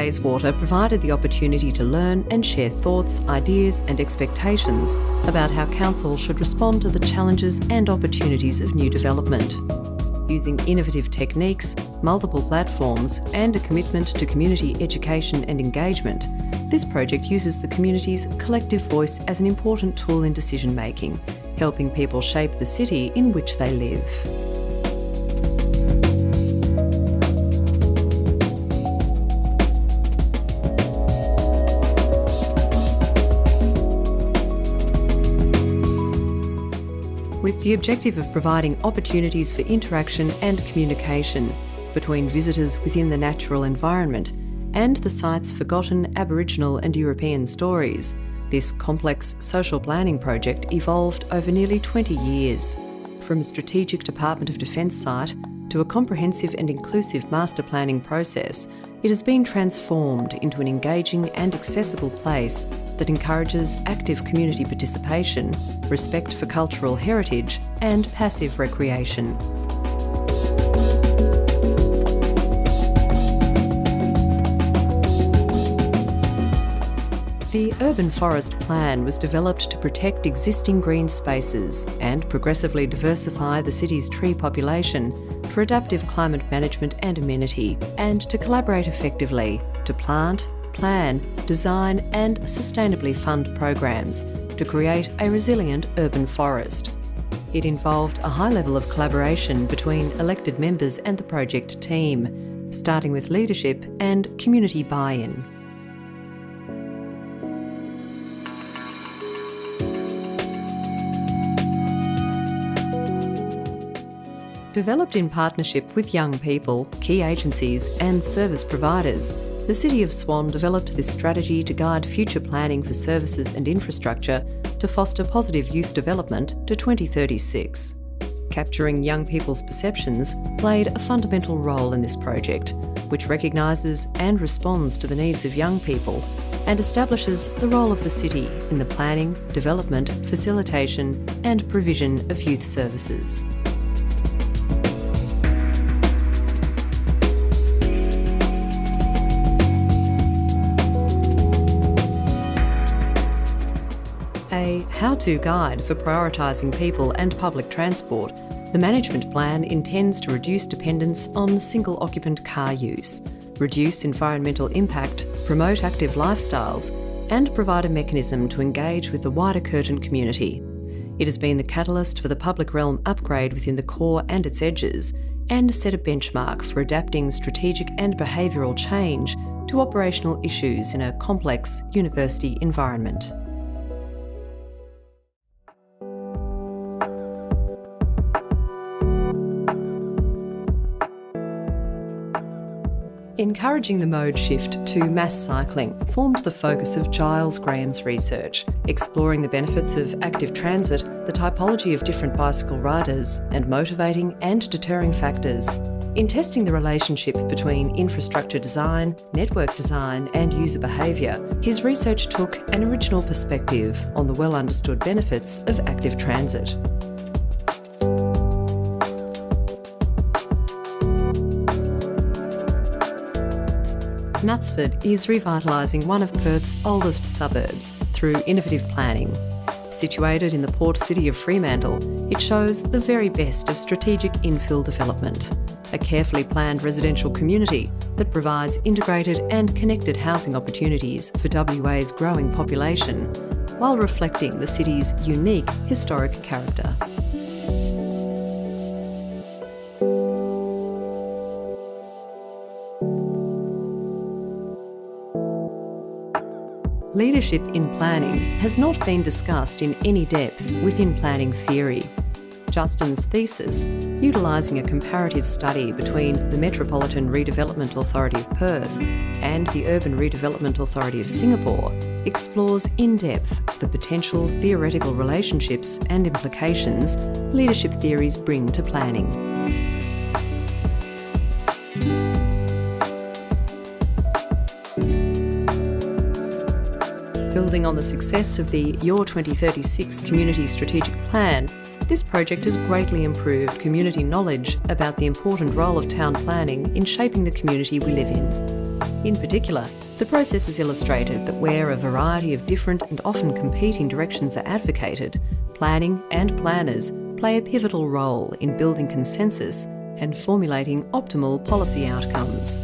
Bayswater provided the opportunity to learn and share thoughts, ideas and expectations about how council should respond to the challenges and opportunities of new development. Using innovative techniques, multiple platforms and a commitment to community education and engagement, this project uses the community's collective voice as an important tool in decision-making, helping people shape the city in which they live. With the objective of providing opportunities for interaction and communication between visitors within the natural environment and the site's forgotten Aboriginal and European stories, this complex social planning project evolved over nearly 20 years. From a strategic Department of Defence site to a comprehensive and inclusive master planning process, it has been transformed into an engaging and accessible place that encourages active community participation, respect for cultural heritage, and passive recreation. The Urban Forest Plan was developed to protect existing green spaces and progressively diversify the city's tree population for adaptive climate management and amenity, and to collaborate effectively to plant, plan, design and sustainably fund programs to create a resilient urban forest. It involved a high level of collaboration between elected members and the project team, starting with leadership and community buy-in. Developed in partnership with young people, key agencies and service providers, the City of Swan developed this strategy to guide future planning for services and infrastructure to foster positive youth development to 2036. Capturing young people's perceptions played a fundamental role in this project, which recognises and responds to the needs of young people and establishes the role of the city in the planning, development, facilitation and provision of youth services. A how-to guide for prioritising people and public transport, the management plan intends to reduce dependence on single-occupant car use, reduce environmental impact, promote active lifestyles, and provide a mechanism to engage with the wider Curtin community. It has been the catalyst for the public realm upgrade within the core and its edges, and set a benchmark for adapting strategic and behavioural change to operational issues in a complex university environment. Encouraging the mode shift to mass cycling formed the focus of Giles Graham's research, exploring the benefits of active transit, the typology of different bicycle riders, and motivating and deterring factors. In testing the relationship between infrastructure design, network design, and user behaviour, his research took an original perspective on the well-understood benefits of active transit. Knutsford is revitalising one of Perth's oldest suburbs through innovative planning. Situated in the port city of Fremantle, it shows the very best of strategic infill development, a carefully planned residential community that provides integrated and connected housing opportunities for WA's growing population, while reflecting the city's unique historic character. Leadership in planning has not been discussed in any depth within planning theory. Justin's thesis, utilising a comparative study between the Metropolitan Redevelopment Authority of Perth and the Urban Redevelopment Authority of Singapore, explores in depth the potential theoretical relationships and implications leadership theories bring to planning. Building on the success of the Your 2036 Community Strategic Plan, this project has greatly improved community knowledge about the important role of town planning in shaping the community we live in. In particular, the process has illustrated that where a variety of different and often competing directions are advocated, planning and planners play a pivotal role in building consensus and formulating optimal policy outcomes.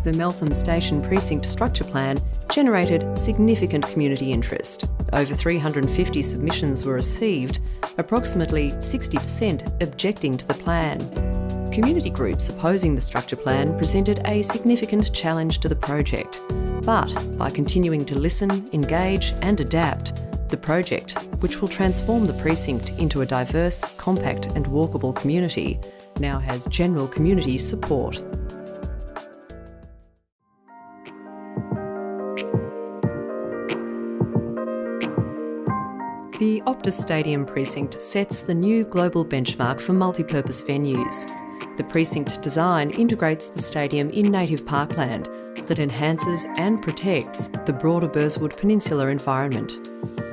The Meltham Station Precinct Structure Plan generated significant community interest. Over 350 submissions were received, approximately 60% objecting to the plan. Community groups opposing the structure plan presented a significant challenge to the project. But by continuing to listen, engage and adapt, the project, which will transform the precinct into a diverse, compact and walkable community, now has general community support. The Optus Stadium precinct sets the new global benchmark for multipurpose venues. The precinct design integrates the stadium in native parkland that enhances and protects the broader Burswood Peninsula environment.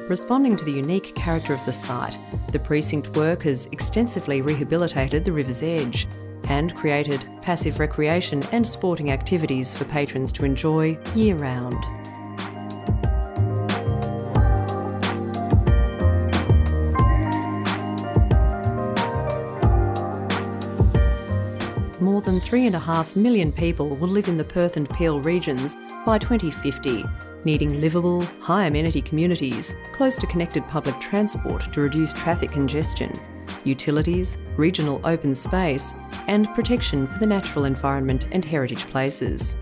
Responding to the unique character of the site, the precinct work has extensively rehabilitated the river's edge and created passive recreation and sporting activities for patrons to enjoy year-round. More than 3.5 million people will live in the Perth and Peel regions by 2050, needing livable, high-amenity communities close to connected public transport to reduce traffic congestion, utilities, regional open space, and protection for the natural environment and heritage places.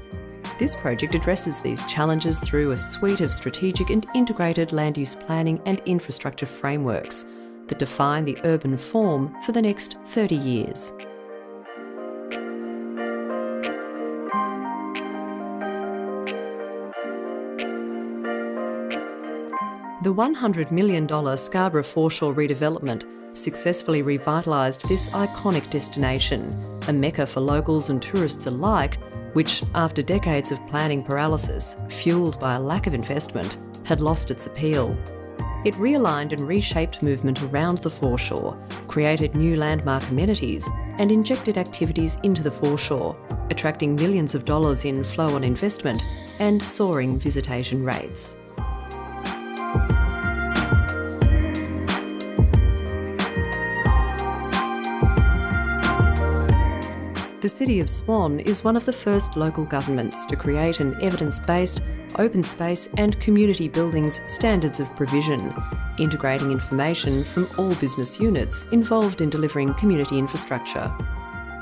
This project addresses these challenges through a suite of strategic and integrated land use planning and infrastructure frameworks that define the urban form for the next 30 years. The $100 million Scarborough Foreshore redevelopment successfully revitalised this iconic destination, a mecca for locals and tourists alike, which, after decades of planning paralysis, fuelled by a lack of investment, had lost its appeal. It realigned and reshaped movement around the foreshore, created new landmark amenities, and injected activities into the foreshore, attracting millions of dollars in flow-on investment and soaring visitation rates. The City of Swan is one of the first local governments to create an evidence-based, open space and community buildings standards of provision, integrating information from all business units involved in delivering community infrastructure.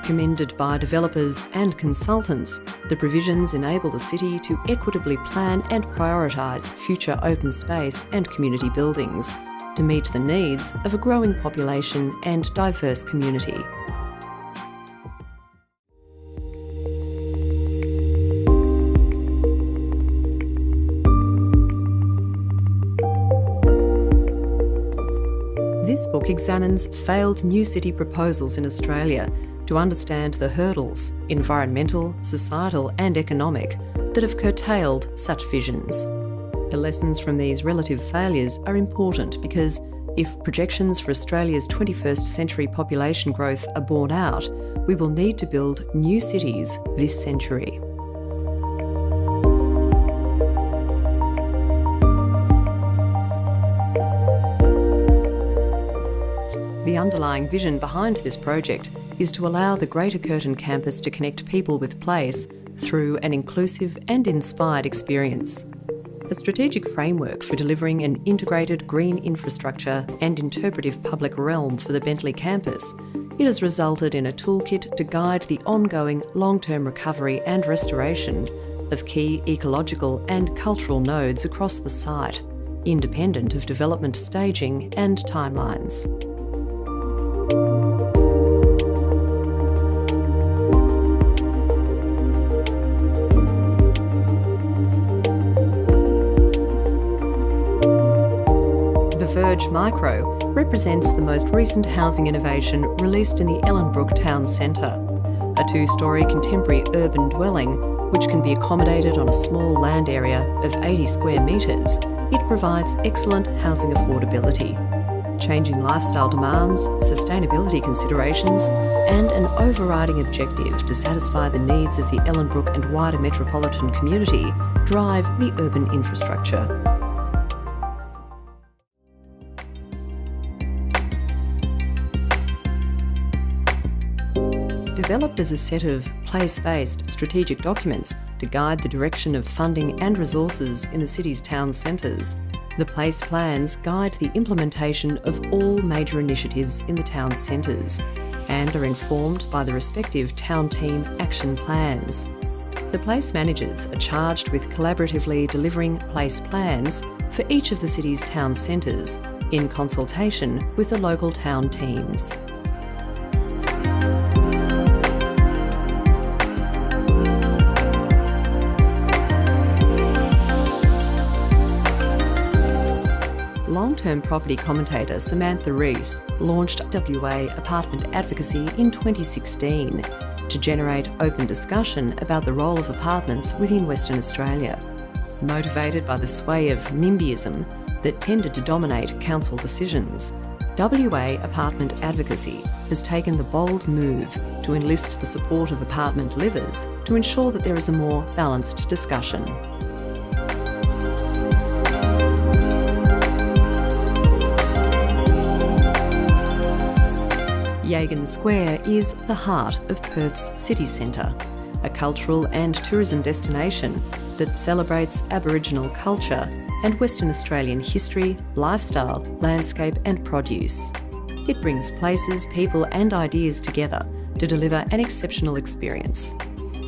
Commended by developers and consultants, the provisions enable the city to equitably plan and prioritise future open space and community buildings to meet the needs of a growing population and diverse community. This book examines failed new city proposals in Australia to understand the hurdles, environmental, societal and economic, that have curtailed such visions. The lessons from these relative failures are important because if projections for Australia's 21st century population growth are borne out, we will need to build new cities this century. The underlying vision behind this project is to allow the Greater Curtin campus to connect people with place through an inclusive and inspired experience. A strategic framework for delivering an integrated green infrastructure and interpretive public realm for the Bentley campus, it has resulted in a toolkit to guide the ongoing long-term recovery and restoration of key ecological and cultural nodes across the site, independent of development staging and timelines. Verge Micro represents the most recent housing innovation released in the Ellenbrook Town Centre, a two-storey contemporary urban dwelling which can be accommodated on a small land area of 80 square metres. It provides excellent housing affordability. changing lifestyle demands, sustainability considerations, and an overriding objective to satisfy the needs of the Ellenbrook and wider metropolitan community drive the urban infrastructure. Developed as a set of place-based strategic documents to guide the direction of funding and resources in the city's town centres, the place plans guide the implementation of all major initiatives in the town centres and are informed by the respective town team action plans. The place managers are charged with collaboratively delivering place plans for each of the city's town centres in consultation with the local town teams. Long-term property commentator Samantha Rees launched WA Apartment Advocacy in 2016 to generate open discussion about the role of apartments within Western Australia. Motivated by the sway of NIMBYism that tended to dominate council decisions, WA Apartment Advocacy has taken the bold move to enlist the support of apartment livers to ensure that there is a more balanced discussion. Yagan Square is the heart of Perth's city centre, a cultural and tourism destination that celebrates Aboriginal culture and Western Australian history, lifestyle, landscape and produce. It brings places, people and ideas together to deliver an exceptional experience.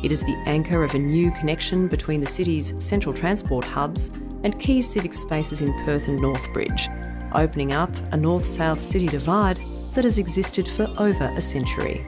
It is the anchor of a new connection between the city's central transport hubs and key civic spaces in Perth and Northbridge, opening up a north-south city divide that has existed for over a century.